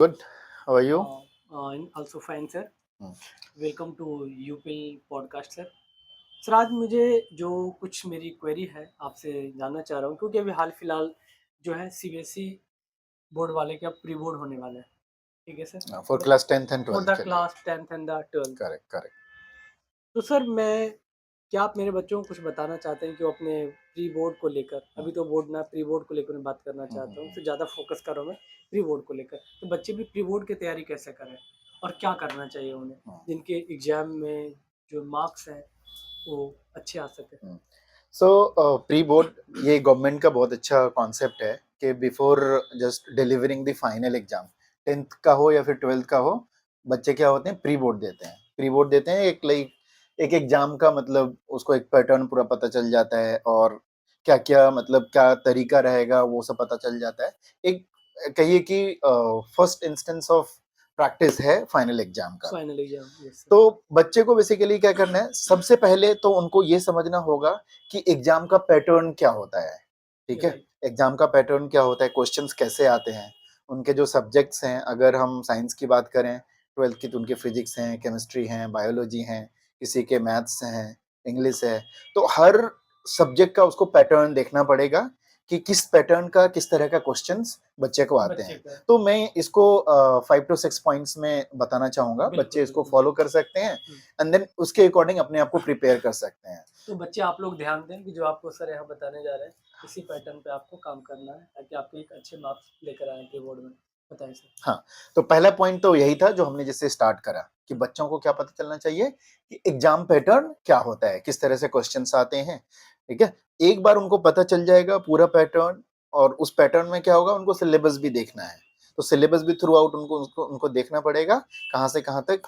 Good. How are you? I'm also fine, sir. Hmm. Welcome to UP podcast sir. Sir आज मुझे जो कुछ मेरी क्वेरी है आपसे जानना चाह रहा हूँ, क्योंकि अभी हाल फिलहाल जो है सीबीएसई बोर्ड वाले के अब प्री बोर्ड होने वाले हैं। ठीक है sir. For class 10th and for 12th the के लिए. Class 10th and the 12th। Correct, correct. तो सर मैं क्या आप मेरे बच्चों को कुछ बताना चाहते हैं कि वो अपने प्री बोर्ड को लेकर, Hmm. अभी तो बोर्ड ना, प्री बोर्ड को लेकर मैं बात करना Hmm, चाहता हूँ, hmm, तो ज़्यादा फोकस कर रहा हूँ मैं प्री बोर्ड को लेकर। तो बच्चे भी प्री बोर्ड की तैयारी कैसे करें और क्या करना चाहिए उन्हें, hmm, जिनके एग्जाम में जो मार्क्स हैं वो अच्छे आ सके। hmm. So, प्री बोर्ड ये गवर्नमेंट का बहुत अच्छा कॉन्सेप्ट है कि before just delivering the final exam, 10th का हो या फिर 12th का हो, बच्चे क्या होते हैं, प्री बोर्ड देते हैं. प्री बोर्ड देते हैं एक लाइक एक एग्जाम का मतलब उसको एक पैटर्न पूरा पता चल जाता है और क्या क्या मतलब क्या तरीका रहेगा वो सब पता चल जाता है. एक कहिए कि फर्स्ट इंस्टेंस ऑफ प्रैक्टिस है फाइनल एग्जाम का. फाइनल एग्जाम, यस तो सर। बच्चे को बेसिकली क्या करना है, सबसे पहले तो उनको ये समझना होगा कि एग्जाम का पैटर्न क्या होता है. ठीक है, राइट। एग्जाम का पैटर्न क्या होता है, क्वेश्चंस कैसे आते हैं, उनके जो सब्जेक्ट्स हैं, अगर हम साइंस की बात करें 12th की, तो उनके फिजिक्स हैं, केमिस्ट्री हैं, बायोलॉजी हैं, किसी के मैथ्स हैं, इंग्लिश है. तो हर सब्जेक्ट का उसको पैटर्न देखना पड़ेगा कि किस पैटर्न का किस तरह का क्वेश्चंस बच्चे को आते बच्चे हैं. का। तो मैं इसको 5 to 6 पॉइंट्स में बताना चाहूंगा, बिल्कुल बच्चे इसको बिल्कुल जी। फॉलो कर सकते हैं एंड देन उसके अकॉर्डिंग अपने आप को प्रिपेयर कर सकते हैं. तो बच्चे आप लोग ध्यान दें कि जो आपको सर यहाँ बताने जा रहे हैं, इसी पैटर्न पे आपको काम करना है ताकि आपके एक अच्छे मार्क्स लेकर आए प्री बोर्ड में। बताएं सर। हाँ, तो पहला पॉइंट तो यही था जो हमने जिससे स्टार्ट करा कि बच्चों को क्या पता चलना चाहिए कि एग्जाम पैटर्न क्या होता है, किस तरह से क्वेश्चंस आते हैं. ठीक है, एक बार उनको पता चल जाएगा पूरा पैटर्न, और उस पैटर्न में क्या होगा, उनको सिलेबस भी देखना है. तो सिलेबस भी थ्रू आउट उनको देखना पड़ेगा, कहाँ से कहाँ तक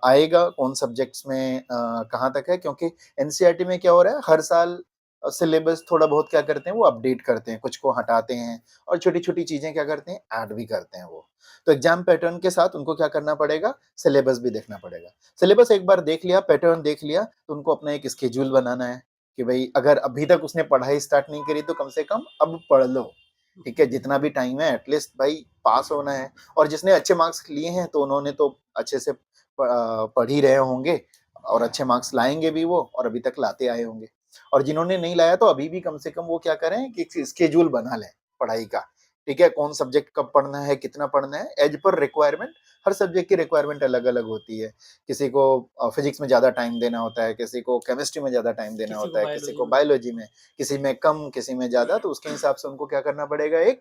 आएगा, कौन सब्जेक्ट्स में कहाँ तक है, क्योंकि एनसीईआरटी में क्या हो रहा है, हर साल सिलेबस थोड़ा बहुत क्या करते हैं, वो अपडेट करते हैं, कुछ को हटाते हैं और छोटी छोटी चीजें क्या करते हैं, ऐड भी करते हैं वो. तो एग्जाम पैटर्न के साथ उनको क्या करना पड़ेगा, सिलेबस भी देखना पड़ेगा. सिलेबस एक बार देख लिया, पैटर्न देख लिया, तो उनको अपना एक स्केड्यूल बनाना है कि भाई अगर अभी तक उसने पढ़ाई स्टार्ट नहीं करी तो कम से कम अब पढ़ लो. ठीक है, जितना भी टाइम है एटलीस्ट भाई पास होना है. और जिसने अच्छे मार्क्स लिए हैं तो उन्होंने तो अच्छे से पढ़ ही रहे होंगे और अच्छे मार्क्स लाएंगे भी वो, और अभी तक लाते आए होंगे. और जिन्होंने नहीं लाया तो अभी भी कम से कम वो क्या करें कि स्केड्यूल बना लें पढ़ाई का. ठीक है, कौन सब्जेक्ट कब पढ़ना है, कितना पढ़ना है, एज पर रिक्वायरमेंट. हर सब्जेक्ट की रिक्वायरमेंट अलग अलग होती है. किसी को फिजिक्स में ज्यादा टाइम देना होता है, किसी को केमिस्ट्री में ज्यादा टाइम देना किसी को होता है, किसी बायोलॉजी को में। बायोलॉजी में, किसी में कम, किसी में ज्यादा. तो उसके हिसाब से उनको क्या करना पड़ेगा, एक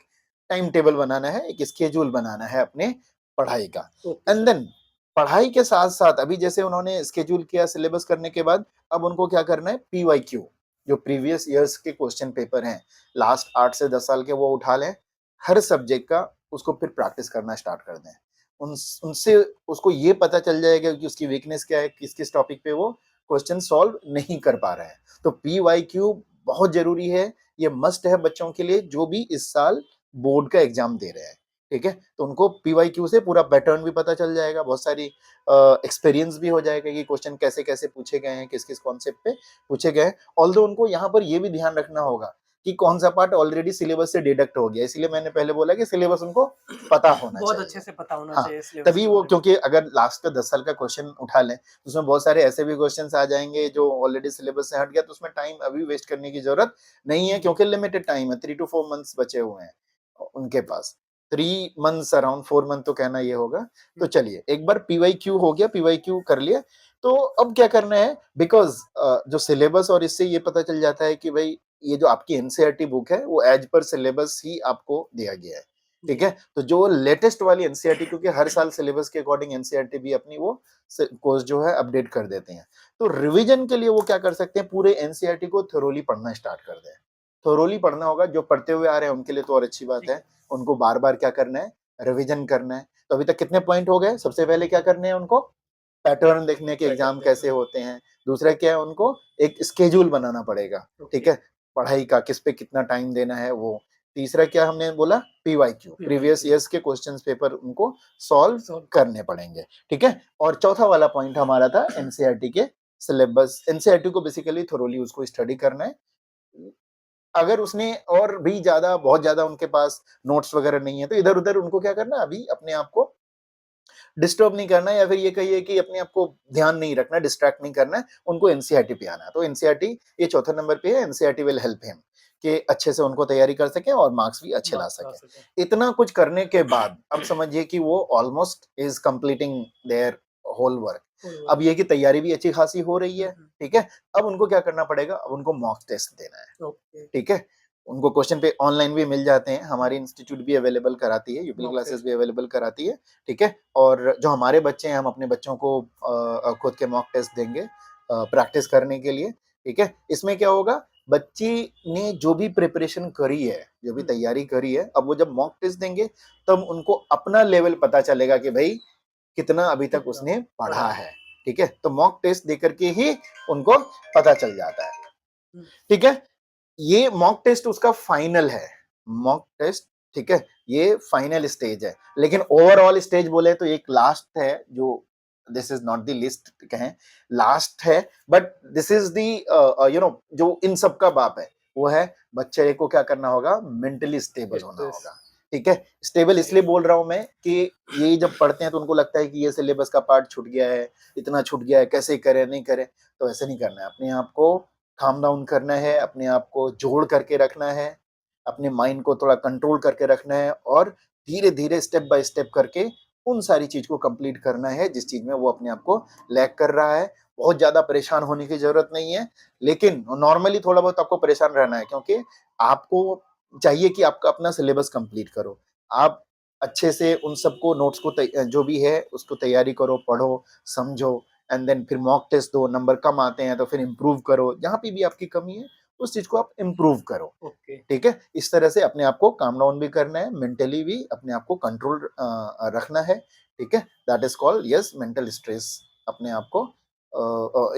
टाइम टेबल बनाना है, एक स्केड्यूल बनाना है अपने पढ़ाई का. Okay and sir. देन पढ़ाई के साथ साथ अभी जैसे उन्होंने स्केड्यूल किया सिलेबस करने के बाद, अब उनको क्या करना है, पीवाईक्यू, जो प्रीवियस ईयर्स के क्वेश्चन पेपर हैं, लास्ट 8 से 10 साल के, वो उठा लें. हर सब्जेक्ट का उसको फिर प्रैक्टिस करना स्टार्ट कर दें. उनसे उसको ये पता चल जाएगा कि उसकी वीकनेस क्या है, किस किस टॉपिक पे वो क्वेश्चन सॉल्व नहीं कर पा रहे हैं. तो पीवाईक्यू बहुत जरूरी है, ये मस्ट है बच्चों के लिए जो भी इस साल बोर्ड का एग्जाम दे रहे हैं. ठीक है, तो उनको पीवाईक्यू से पूरा पैटर्न भी पता चल जाएगा, बहुत सारी एक्सपीरियंस भी हो जाएगा कि क्वेश्चन कैसे कैसे पूछे गए हैं, किस किस कॉन्सेप्ट पे पूछे गए हैं. ऑल्दो उनको यहाँ पर ये भी ध्यान रखना होगा कि कौन सा पार्ट ऑलरेडी सिलेबस से डिडक्ट हो गया, इसलिए मैंने पहले बोला कि सिलेबस उनको पता होना बहुत अच्छे चाहिए. से पता होना हाँ, चाहिए सिलेबस तभी के वो, बारे में। क्योंकि अगर लास्ट का 10 साल का क्वेश्चन उठा लें तो उसमें बहुत सारे ऐसे भी क्वेश्चंस आ जाएंगे जो ऑलरेडी सिलेबस से हट गया, तो उसमें टाइम अभी वेस्ट करने की जरूरत नहीं है, क्योंकि लिमिटेड टाइम है, 3 to 4 मंथ्स बचे हुए हैं उनके पास. 3 मंथ्स, अराउंड 4 मंथ तो कहना ये होगा. तो चलिए, एक बार पीवाईक्यू हो गया, पीवाईक्यू कर लिया, तो अब क्या करना है, बिकॉज जो सिलेबस, और इससे ये पता चल जाता है कि भाई ये जो आपकी एनसीईआरटी बुक है वो एज पर सिलेबस ही आपको दिया गया है. ठीक है, तो जो लेटेस्ट वाली एनसीईआरटी, क्योंकि हर साल सिलेबस के अकॉर्डिंग एनसीईआरटी भी अपनी वो कोर्स जो है अपडेट कर देते हैं. तो रिवीजन के लिए वो क्या कर सकते हैं, पूरे एनसीईआरटी को थोरोली पढ़ना स्टार्ट कर दें. थोरोली पढ़ना होगा, जो पढ़ते हुए आ रहे हैं उनके लिए तो और अच्छी बात ठीक है. है। उनको बार बार क्या करना है, रिवीजन करना है. तो अभी तक कितने पॉइंट हो गए, सबसे पहले क्या करने हैं उनको, पैटर्न देखने के एग्जाम पैटर्न कैसे देखना। होते हैं. दूसरा क्या है, उनको एक स्केड्यूल बनाना पड़ेगा. ठीक ओके। है, पढ़ाई का किस पे कितना टाइम देना है वो. तीसरा क्या हमने बोला, पीवाईक्यू, प्रीवियस पीवाईक्यू। ईयर्स के क्वेश्चंस पेपर उनको सॉल्व सॉल्व। करने पड़ेंगे. ठीक है, और चौथा वाला पॉइंट हमारा था एनसीईआरटी के सिलेबस. एनसीईआरटी को बेसिकली थोरोली उसको स्टडी करना है. अगर उसने और भी ज्यादा बहुत ज्यादा उनके पास नोट्स वगैरह नहीं है तो इधर उधर उनको क्या करना है, अभी अपने आप को डिस्टर्ब नहीं करना है, या फिर ये कहिए कि अपने आप को ध्यान नहीं रखना, डिस्ट्रैक्ट नहीं करना है, उनको एनसीईआरटी पे आना है। तो एनसीईआरटी ये चौथे नंबर पे है, एनसीईआरटी विल हेल्प हिम कि अच्छे से उनको तैयारी कर सके और मार्क्स भी अच्छे ला मार्क्स ला सके। सके। इतना कुछ करने के बाद अब समझिए कि वो almost is completing their whole work. Full अब वर्क। ये कि तैयारी भी अच्छी खासी हो रही है, हम्म। ठीक है। अब उनको क्या करना पड़ेगा, अब उनको मॉक टेस्ट देना है, ओके। ठीक है। उनको क्वेश्चन पे ऑनलाइन भी मिल जाते हैं, हमारी इंस्टीट्यूट भी अवेलेबल कराती है, यूपीएल मॉक क्लासेस टेस्ट। भी अवेलेबल कराती है, ठीक है। और जो हमारे बच्चे हैं, हम अपने बच्चों को खुद के मॉक टेस्ट देंगे प्रैक्टिस करने के लिए, ठीक है। इसमें क्या होगा, बच्ची ने जो भी प्रिपरेशन करी है, जो भी तैयारी करी है, अब वो जब मॉक टेस्ट देंगे तब उनको अपना लेवल पता चलेगा कि भाई कितना अभी तक कितना उसने पढ़ा पढ़ा है। है, ठीक है। तो मॉक टेस्ट देकर के ही उनको पता चल जाता है, हम्म। ठीक है। ये मॉक टेस्ट उसका फाइनल है, मॉक टेस्ट, ठीक है। ये फाइनल स्टेज है, लेकिन ओवरऑल स्टेज बोले तो एक लास्ट है, जो this is not the list कहें, लास्ट है, बट दिस इज द जो इन सब का बाप है, वो है बच्चे को क्या करना होगा, मेंटली स्टेबल होना स्ट्रेस। होगा, ठीक है। स्टेबल इसलिए बोल रहा हूं मैं कि ये जब पढ़ते हैं तो उनको लगता है कि ये सिलेबस का पार्ट छूट गया है, इतना छूट गया है, कैसे करें नहीं करें। तो ऐसे नहीं करना है, अपने आप को काम डाउन करना है, अपने आप को जोड़ करके रखना है, अपने माइंड को थोड़ा कंट्रोल करके रखना है, और धीरे धीरे स्टेप बाय स्टेप करके उन सारी चीज को कंप्लीट करना है जिस चीज में वो अपने आप को लैग कर रहा है। बहुत ज्यादा परेशान होने की जरूरत नहीं है, लेकिन नॉर्मली थोड़ा बहुत आपको परेशान रहना है, क्योंकि आपको चाहिए कि आपका अपना सिलेबस कंप्लीट करो। आप अच्छे से उन सबको नोट्स को जो भी है उसको तैयारी करो, पढ़ो, समझो, एंड देन फिर मॉक टेस्ट दो, नंबर कम आते हैं तो फिर इम्प्रूव करो, जहां पे भी आपकी कमी है उस चीज को आप इम्प्रूव करो, ओके। ठीक है। इस तरह से अपने आप को काम डाउन भी करना है, मेंटली भी अपने आप को कंट्रोल रखना है, ठीक है। That is called yes mental stress. अपने आप को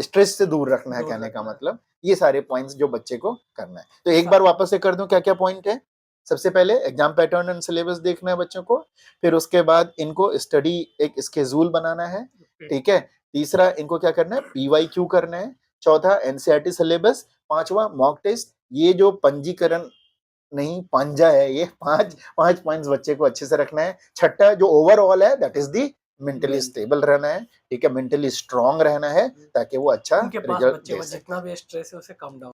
स्ट्रेस से दूर रखना है, दूर कहने का रखना है। मतलब ये सारे पॉइंट्स जो बच्चे को करना है। तो एक सा- बार वापस से कर दूं क्या क्या पॉइंट है। सबसे पहले एग्जाम पैटर्न एंड सिलेबस देखना है बच्चों को, फिर उसके बाद इनको स्टडी एक स्केड्यूल बनाना है, ओके। ठीक है। तीसरा इनको क्या करना है, पीवाईक्यू करना है। चौथा एनसीईआरटी सिलेबस। पांचवा मॉक टेस्ट। ये जो पंजीकरण नहीं पांजा है, ये पांच पांच पॉइंट्स बच्चे को अच्छे से रखना है। छठा जो ओवरऑल है that is the mentally main. Stable रहना है, ठीक है, मेंटली स्ट्रांग रहना है, ताकि वो अच्छा उनके पास रिजल्ट बच्चे दे को सके। जितना भी स्ट्रेस है उसे कम डाउन